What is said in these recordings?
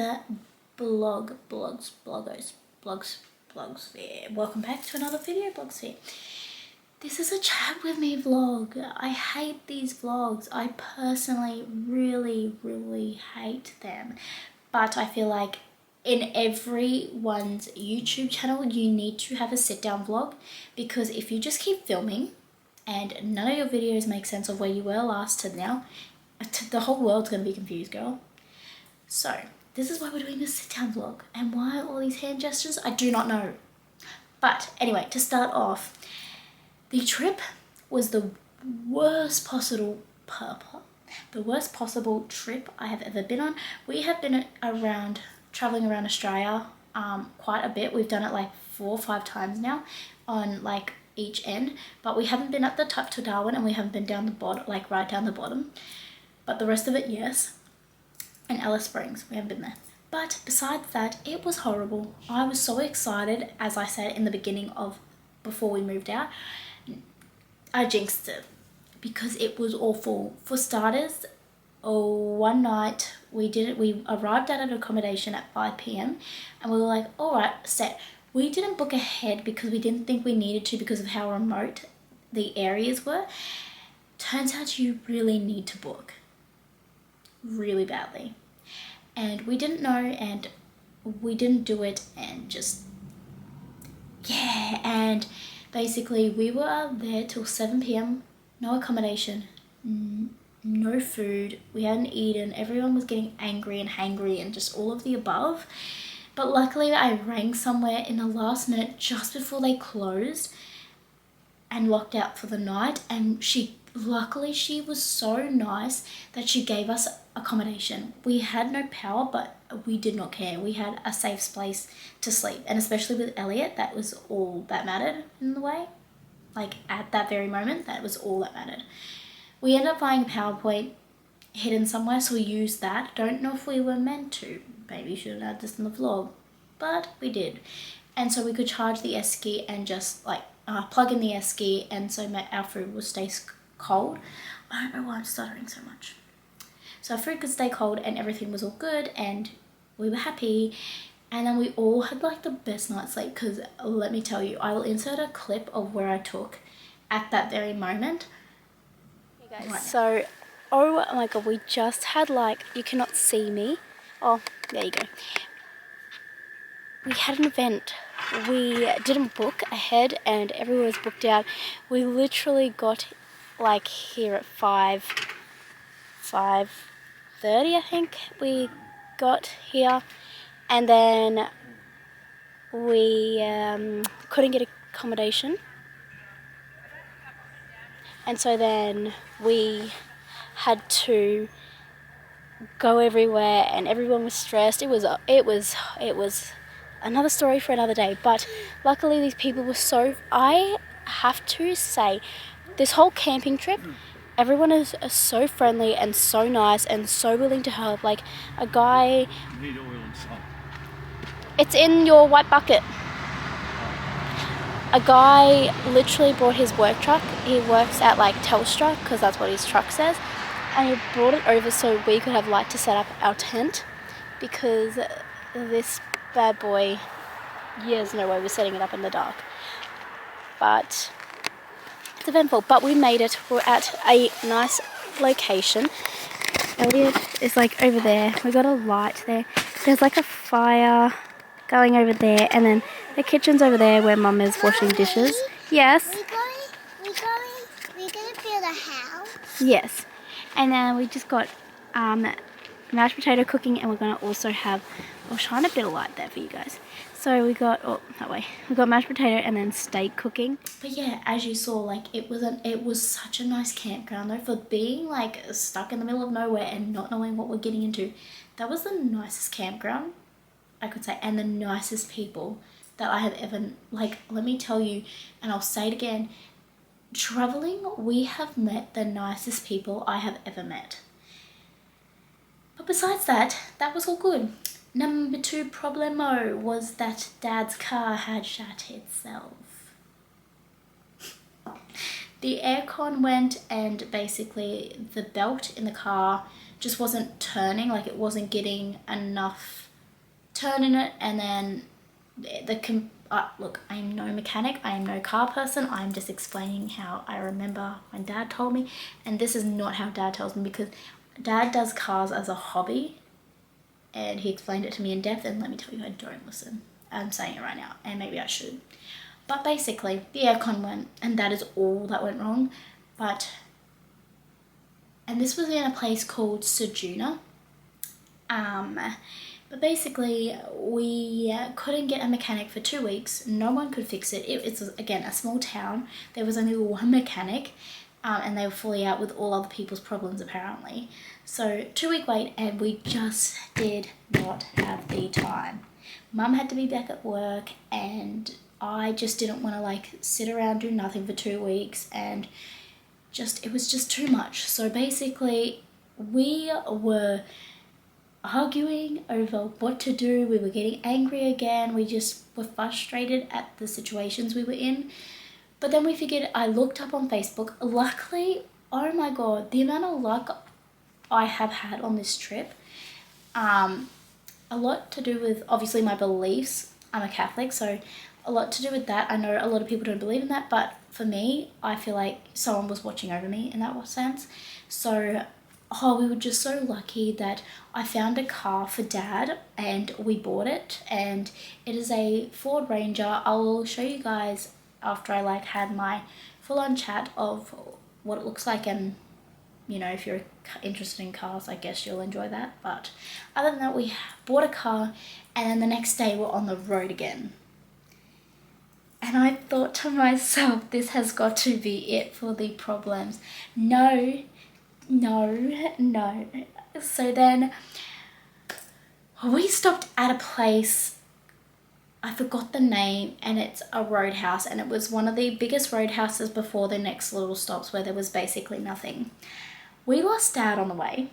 Mr. Blogs. Yeah. Welcome back to another video, Blogsphere. This is a chat with me vlog. I hate these vlogs. I personally really hate them. But I feel like in everyone's YouTube channel, you need to have a sit down vlog, because if you just keep filming and none of your videos make sense of where you were last to now, the whole world's gonna be confused, girl. So this is why we're doing this sit down vlog, and why all these hand gestures, I do not know. But anyway, to start off, the trip was the worst possible trip I have ever been on. We have been traveling around Australia quite a bit. We've done it like 4 or 5 times now on like each end, but we haven't been at the top to Darwin, and we haven't been down the bottom, like right down the bottom. But the rest of it, yes. And Alice Springs, we haven't been there. But besides that, it was horrible. I was so excited, as I said in the beginning of, before we moved out. I jinxed it because it was awful. For starters, one night we arrived at an accommodation at 5 p.m. and we were like, all right, set. We didn't book ahead because we didn't think we needed to, because of how remote the areas were. Turns out you really need to book really badly, and we didn't know, and we didn't do it, and just and basically we were there till 7 p.m. no accommodation, no food, we hadn't eaten, everyone was getting angry and hangry and just all of the above. But luckily I rang somewhere in the last minute just before they closed and locked out for the night, and luckily she was so nice that she gave us accommodation. We had no power, but we did not care. We had a safe place to sleep, and especially with Elliot, that was all that mattered in the way. Like at that very moment, that was all that mattered. We ended up finding a PowerPoint hidden somewhere, so we used that. Don't know if we were meant to. Maybe should have had this in the vlog, but we did. And so we could charge the Esky and just like plug in the Esky, and so our food would stay cold. I don't know why I'm stuttering so much. So our food could stay cold and everything was all good and we were happy. And then we all had like the best night's sleep, because let me tell you, I will insert a clip of where I took at that very moment. Hey guys, right, so oh my god, we just had like, you cannot see me. Oh, there you go. We had an event. We didn't book ahead and everyone was booked out. We literally got like here at 5:30, I think we got here, and then we couldn't get accommodation, and so then we had to go everywhere and everyone was stressed. It was another story for another day, but luckily these people were so, I have to say, this whole camping trip, everyone is so friendly and so nice and so willing to help. Like a guy, you need oil and salt. It's in your white bucket. A guy literally brought his work truck. He works at like Telstra, because that's what his truck says, and he brought it over so we could have light to set up our tent, because this bad boy, there's no way we're setting it up in the dark. But it's eventful, but we made it. We're at a nice location. Elliot is like over there. We got a light there. There's like a fire going over there, and then the kitchen's over there where Mum is washing dishes. Yes. We're gonna build a house. Yes. And then we just got mashed potato cooking, and we're gonna also have, I'll shine a bit of light there for you guys. So we got, that way. We got mashed potato and then steak cooking. But yeah, as you saw, like it was such a nice campground though, for being like stuck in the middle of nowhere and not knowing what we're getting into. That was the nicest campground, I could say, and the nicest people that I have ever, like, let me tell you, and I'll say it again, traveling, we have met the nicest people I have ever met. But besides that, that was all good. Number 2 problemo was that Dad's car had shut itself. The aircon went, and basically the belt in the car just wasn't turning, like it wasn't getting enough turning it, and then look, I'm no mechanic, I am no car person, I'm just explaining how I remember when Dad told me, and this is not how Dad tells me, because Dad does cars as a hobby, and he explained it to me in depth, and let me tell you, I don't listen. I'm saying it right now, and maybe I should. But basically, the aircon went, and that is all that went wrong. And this was in a place called Sejuna. But basically, we couldn't get a mechanic for 2 weeks. No one could fix it. It's, again, a small town. There was only one mechanic, and they were fully out with all other people's problems, apparently. So 2-week wait, and we just did not have the time. Mum had to be back at work, and I just didn't want to like sit around, do nothing for 2 weeks, and it was just too much. So basically, we were arguing over what to do. We were getting angry again. We just were frustrated at the situations we were in. But then we figured, I looked up on Facebook. Luckily, oh my God, the amount of luck I have had on this trip. A lot to do with, obviously, my beliefs. I'm a Catholic, so a lot to do with that. I know a lot of people don't believe in that, but for me, I feel like someone was watching over me in that sense. So, we were just so lucky that I found a car for Dad, and we bought it, and it is a Ford Ranger. I will show you guys after I like had my full-on chat of what it looks like, and you know, if you're interested in cars, I guess you'll enjoy that. But other than that, we bought a car, and then the next day we're on the road again. And I thought to myself, this has got to be it for the problems. No. So then we stopped at a place, I forgot the name, and it's a roadhouse, and it was one of the biggest roadhouses before the next little stops where there was basically nothing. We lost Dad on the way,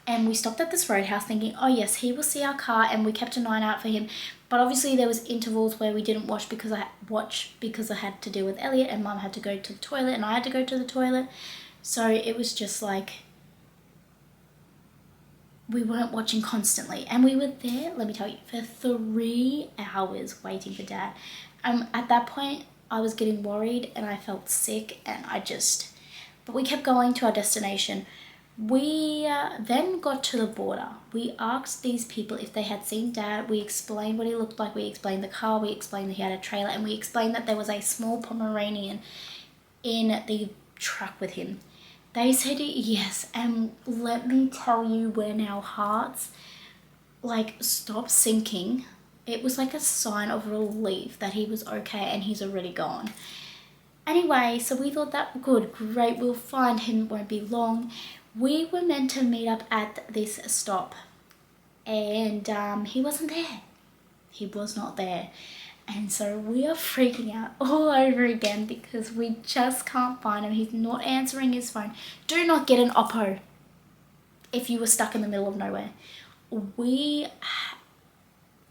and we stopped at this roadhouse thinking, oh yes, he will see our car, and we kept an eye out for him. But obviously there was intervals where we didn't watch because I had to deal with Elliot, and Mum had to go to the toilet, and I had to go to the toilet. So it was just like, we weren't watching constantly, and we were there, let me tell you, for 3 hours waiting for Dad. At that point, I was getting worried, and I felt sick, and but we kept going to our destination. We then got to the border. We asked these people if they had seen Dad. We explained what he looked like. We explained the car. We explained that he had a trailer, and we explained that there was a small Pomeranian in the truck with him. They said yes, and let me tell you, when our hearts like stopped sinking, it was like a sign of relief that he was okay and he's already gone. Anyway, so we thought that good, great, we'll find him, it won't be long. We were meant to meet up at this stop, and he wasn't there. He was not there. And so we are freaking out all over again because we just can't find him. He's not answering his phone. Do not get an Oppo if you were stuck in the middle of nowhere. We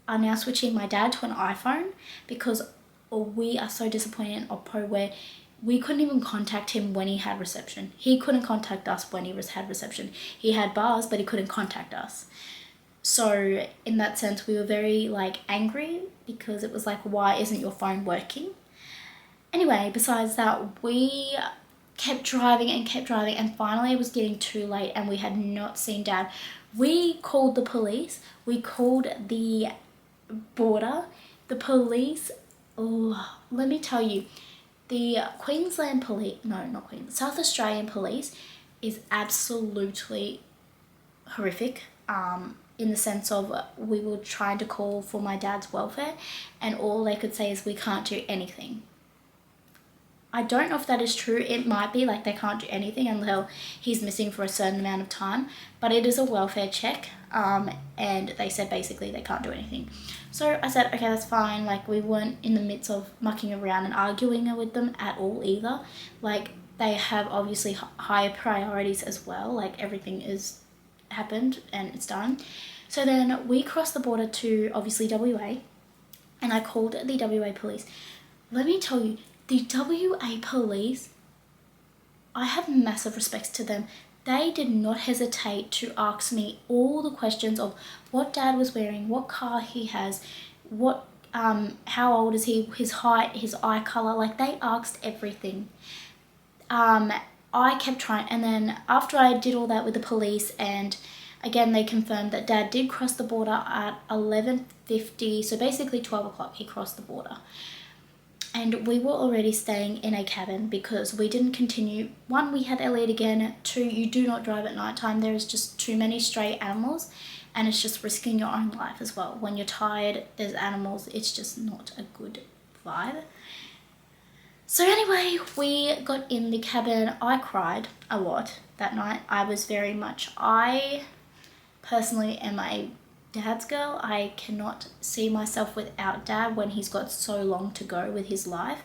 are now switching my dad to an iPhone because we are so disappointed in Oppo, where we couldn't even contact him when he had reception. He couldn't contact us when he had reception. He had bars, but he couldn't contact us. So in that sense, we were very like angry because it was like, why isn't your phone working? Anyway, besides that, we kept driving, and finally it was getting too late, and we had not seen Dad. We called the police. We called the border. The police, let me tell you, the Queensland police, no, not Queensland, South Australian police is absolutely horrific. In the sense of, we were trying to call for my dad's welfare, and all they could say is, we can't do anything. I don't know if that is true. It might be like they can't do anything until he's missing for a certain amount of time, but it is a welfare check, and they said basically they can't do anything. So I said, okay, that's fine. Like, we weren't in the midst of mucking around and arguing with them at all either. Like, they have obviously higher priorities as well. Like, everything is happened and it's done. So then we crossed the border to obviously WA, and I called the WA police. Let me tell you, the WA police, I have massive respects to them. they did not hesitate to ask me all the questions of what Dad was wearing, what car he has, what how old is he, his height, his eye color. Like, they asked everything. I kept trying, and then after I did all that with the police, and again they confirmed that Dad did cross the border at 11:50, so basically 12 o'clock he crossed the border. And we were already staying in a cabin because we didn't continue. One, we had Elliot again. Two, you do not drive at night time. There is just too many stray animals, and it's just risking your own life as well. When you're tired, there's animals, it's just not a good vibe. So anyway, we got in the cabin. I cried a lot that night. I personally am a Dad's girl. I cannot see myself without Dad when he's got so long to go with his life.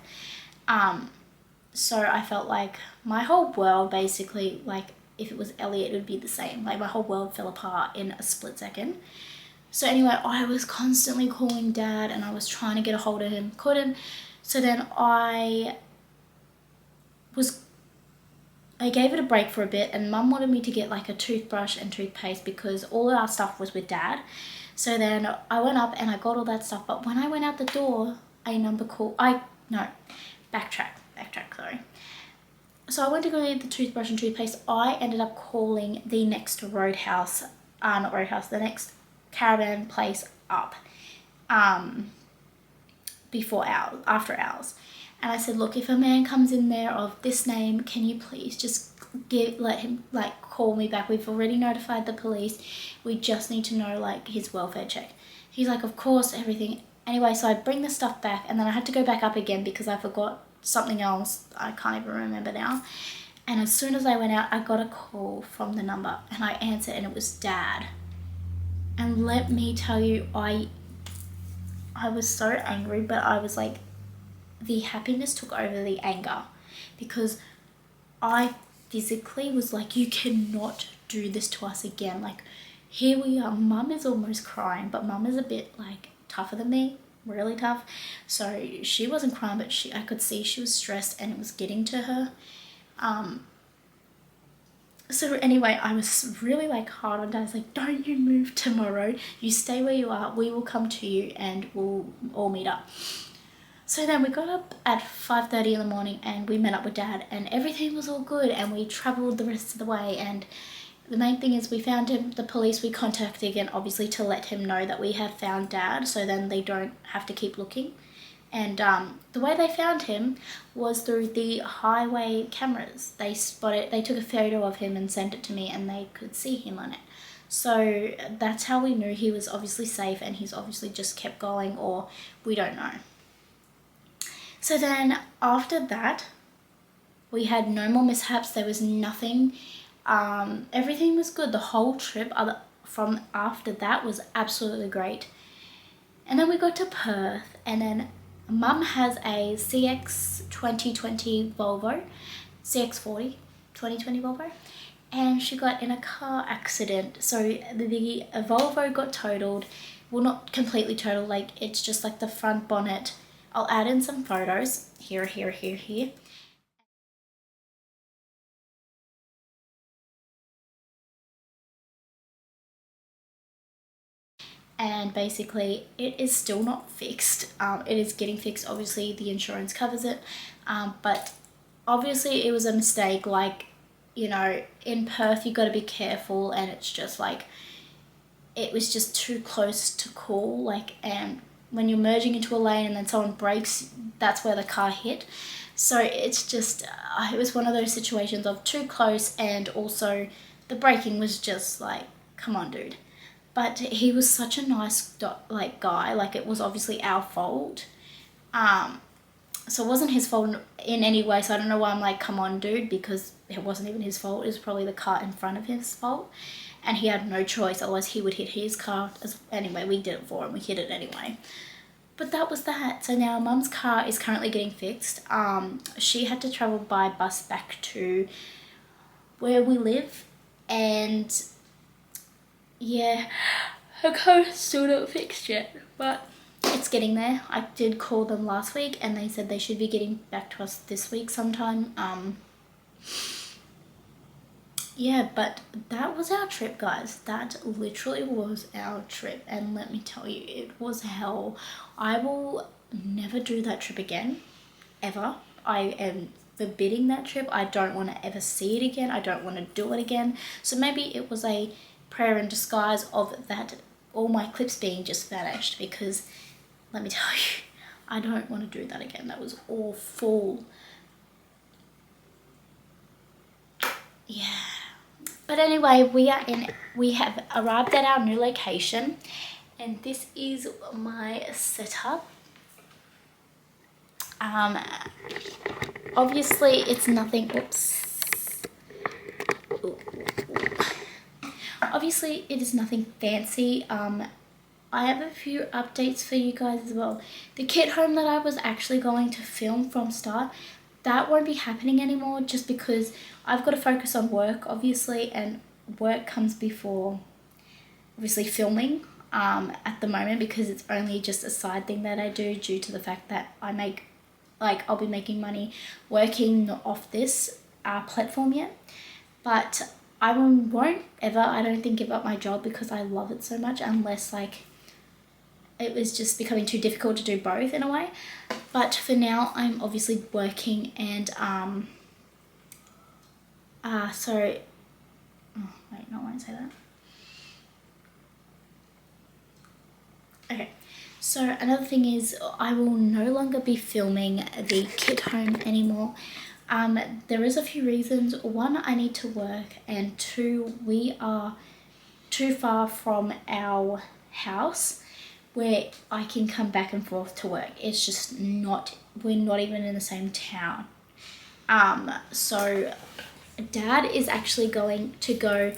So I felt like my whole world basically, like if it was Elliot, it would be the same. Like my whole world fell apart in a split second. So anyway, I was constantly calling Dad and I was trying to get a hold of him, couldn't. So then I gave it a break for a bit, and Mum wanted me to get like a toothbrush and toothpaste because all of our stuff was with Dad. So then I went up and I got all that stuff, but when I went out the door, backtrack, sorry. So I went to go get the toothbrush and toothpaste. I ended up calling the next the next caravan place up, after hours. And I said, look, if a man comes in there of this name, can you please just let him like call me back? We've already notified the police. We just need to know like his welfare check. He's like, of course, everything. Anyway, so I bring the stuff back, and then I had to go back up again because I forgot something else. I can't even remember now. And as soon as I went out, I got a call from the number, and I answered, and it was Dad. And let me tell you, I was so angry, but I was like, the happiness took over the anger, because I physically was like, you cannot do this to us again. Like, here we are. Mum is almost crying, but Mum is a bit like tougher than me, really tough. So she wasn't crying, but I could see she was stressed and it was getting to her. So anyway, I was really like hard on Dad. I was like, don't you move tomorrow. You stay where you are. We will come to you and we'll all meet up. So then we got up at 5:30 in the morning and we met up with Dad, and everything was all good, and we travelled the rest of the way. And the main thing is we found him. The police we contacted again, obviously, to let him know that we had found Dad, so then they don't have to keep looking. And the way they found him was through the highway cameras. They took a photo of him and sent it to me, and they could see him on it. So that's how we knew he was obviously safe, and he's obviously just kept going, or we don't know. So then after that, we had no more mishaps. There was nothing. Everything was good. The whole trip from after that was absolutely great. And then we got to Perth, and then Mum has a CX 2020 Volvo, CX40 2020 Volvo, and she got in a car accident. So the Volvo got totaled. Well, not completely totaled, like it's just like the front bonnet. I'll add in some photos here. And basically it is still not fixed. It is getting fixed. Obviously the insurance covers it, but obviously it was a mistake. Like, you know, in Perth you got to be careful, and it's just like, it was just too close to call, like, and when you're merging into a lane and then someone brakes, that's where the car hit. So it's just it was one of those situations of too close, and also the braking was just like, come on dude. But he was such a nice guy. Like, it was obviously our fault, so it wasn't his fault in any way. So I don't know why I'm like, come on dude, because it wasn't even his fault. It was probably the car in front of his fault, and he had no choice, otherwise he would hit his car. Anyway, we did it for him. We hit it anyway. But that was that. So now Mum's car is currently getting fixed. She had to travel by bus back to where we live, and yeah, her car is still not fixed yet, but it's getting there. I did call them last week, and they said they should be getting back to us this week sometime. yeah, but that was our trip, guys. That literally was our trip, and let me tell you, it was hell. I will never do that trip again, ever. I am forbidding that trip. I don't want to ever see it again. I don't want to do it again. So maybe it was a prayer in disguise of that, all my clips being just vanished, because let me tell you, I don't want to do that again. That was awful. Yeah. But anyway, we have arrived at our new location, and this is my setup. Obviously it's nothing, obviously it is nothing fancy. I have a few updates for you guys as well. The kit home that I was actually going to film from start, that won't be happening anymore, just because I've got to focus on work, obviously, and work comes before obviously filming at the moment, because it's only just a side thing that I do due to the fact that I'll be making money working off this platform yet. But I won't ever, I don't think, give up my job, because I love it so much, unless like it was just becoming too difficult to do both in a way. But for now, I'm obviously working, and so, oh wait, no, I won't say that. Okay, so another thing is, I will no longer be filming the kit home anymore. There is a few reasons. One, I need to work, and two, we are too far from our house where I can come back and forth to work. It's just not, we're not even in the same town. So Dad is actually going to go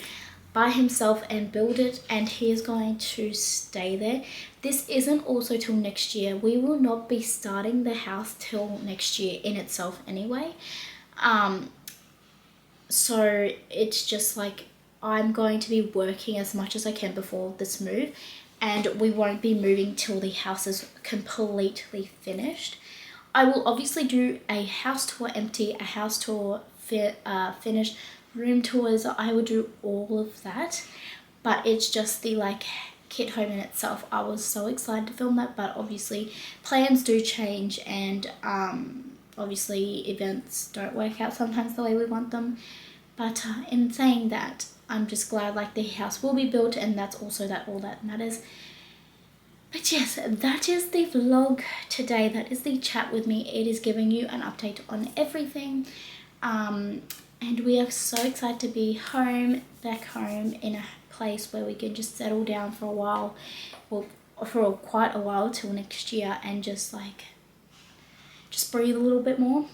by himself and build it, and he is going to stay there. This isn't also till next year. We will not be starting the house till next year in itself anyway. So it's just like, I'm going to be working as much as I can before this move, and we won't be moving till the house is completely finished. I will obviously do a house tour empty, a house tour finished, room tours. I will do all of that, but it's just the like kit home in itself. I was so excited to film that, but obviously plans do change, and obviously events don't work out sometimes the way we want them. But in saying that, I'm just glad like the house will be built, and that's also all that matters. But yes, that is the vlog today. That is the chat with me. It is giving you an update on everything. And we are so excited to be back home in a place where we can just settle down for a while, well, for quite a while till next year, and just breathe a little bit more.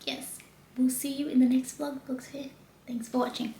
Yes, we'll see you in the next vlog. Here. Thanks for watching.